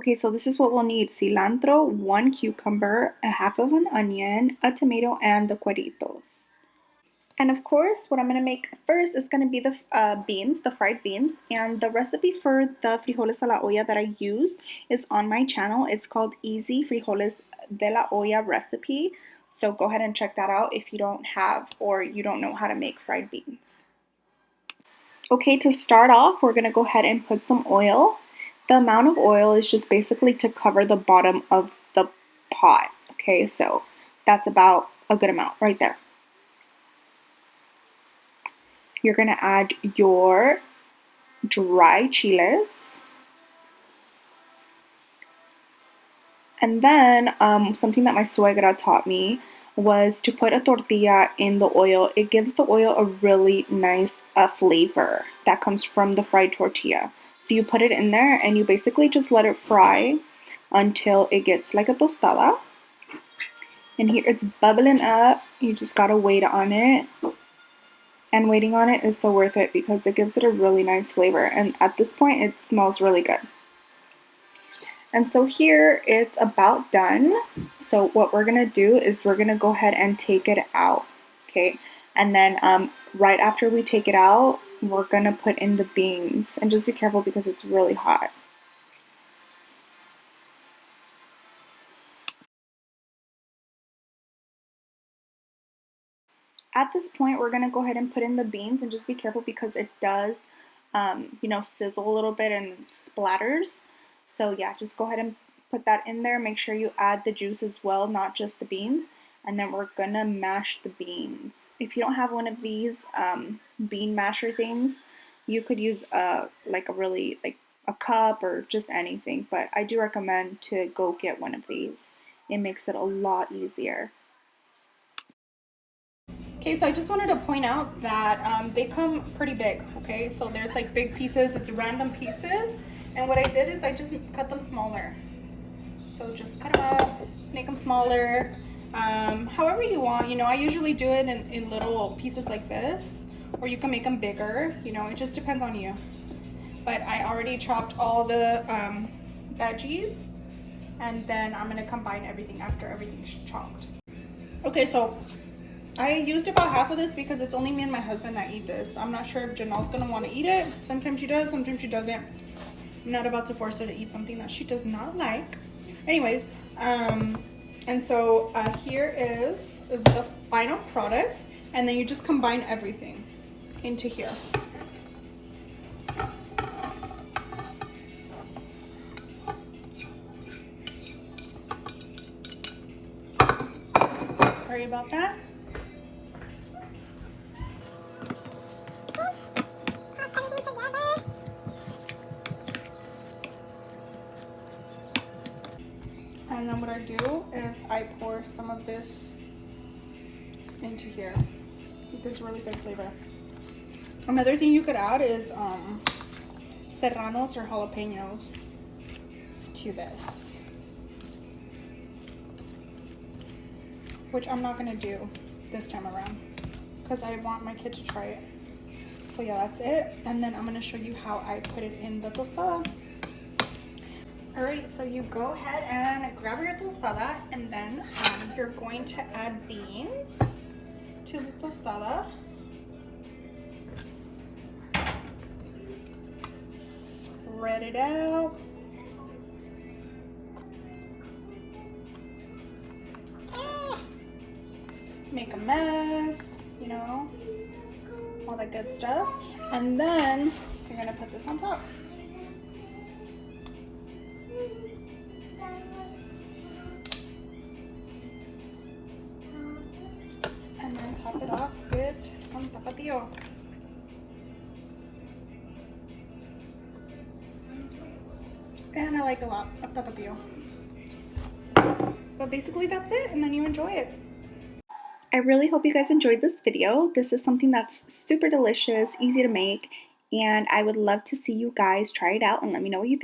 Okay, so this is what we'll need: cilantro, 1 cucumber, a half of an onion, a tomato, and the cueritos. And of course, what I'm going to make first is going to be the beans, the fried beans. And the recipe for the frijoles a la olla that I use is on my channel. It's called Easy Frijoles de la Olla Recipe. So go ahead and check that out if you don't have or you don't know how to make fried beans. Okay, to start off, we're going to go ahead and put some oil. The amount of oil is just basically to cover the bottom of the pot. Okay, so that's about a good amount right there. You're going to add your dry chiles. And then something that my suegra taught me was to put a tortilla in the oil. It gives the oil a really nice flavor that comes from the fried tortilla. So you put it in there and you basically just let it fry until it gets like a tostada. And here it's bubbling up. You just gotta wait on it. And waiting on it is so worth it because it gives it a really nice flavor. And at this point, it smells really good. And so here it's about done. So what we're gonna do is we're gonna go ahead and take it out, okay? And then right after we take it out, we're gonna put in the beans. And just be careful because it's really hot. At this point, we're gonna go ahead and put in the beans, and just be careful because it does, sizzle a little bit and splatters. So yeah, just go ahead and put that in there. Make sure you add the juice as well, not just the beans. And then we're gonna mash the beans. If you don't have one of these bean masher things, you could use a cup or just anything. But I do recommend to go get one of these. It makes it a lot easier. Okay, so I just wanted to point out that they come pretty big, okay? So there's like big pieces, it's random pieces. And what I did is I just cut them smaller. So just cut them up, make them smaller, however you want. I usually do it in little pieces like this, or you can make them bigger, it just depends on you. But I already chopped all the veggies, and then I'm gonna combine everything after everything's chopped. Okay, so I used about half of this because it's only me and my husband that eat this. I'm not sure if Janelle's gonna want to eat it. Sometimes she does, sometimes she doesn't. I'm not about to force her to eat something that she does not like. Anyways, and so here is the final product, and then you just combine everything into here. Sorry about that. And then what I do is I pour some of this into here. It gives really good flavor. Another thing you could add is serranos or jalapenos to this, which I'm not gonna do this time around because I want my kid to try it. So yeah, that's it. And then I'm gonna show you how I put it in the tostada. All right, so you go ahead and grab your tostada, and then you're going to add beans to the tostada. Spread it out. Make a mess, all that good stuff. And then you're gonna put this on top. And then top it off with some tapatio. And I like a lot of tapatio. But basically that's it, and then you enjoy it. I really hope you guys enjoyed this video. This is something that's super delicious, easy to make, and I would love to see you guys try it out and let me know what you think.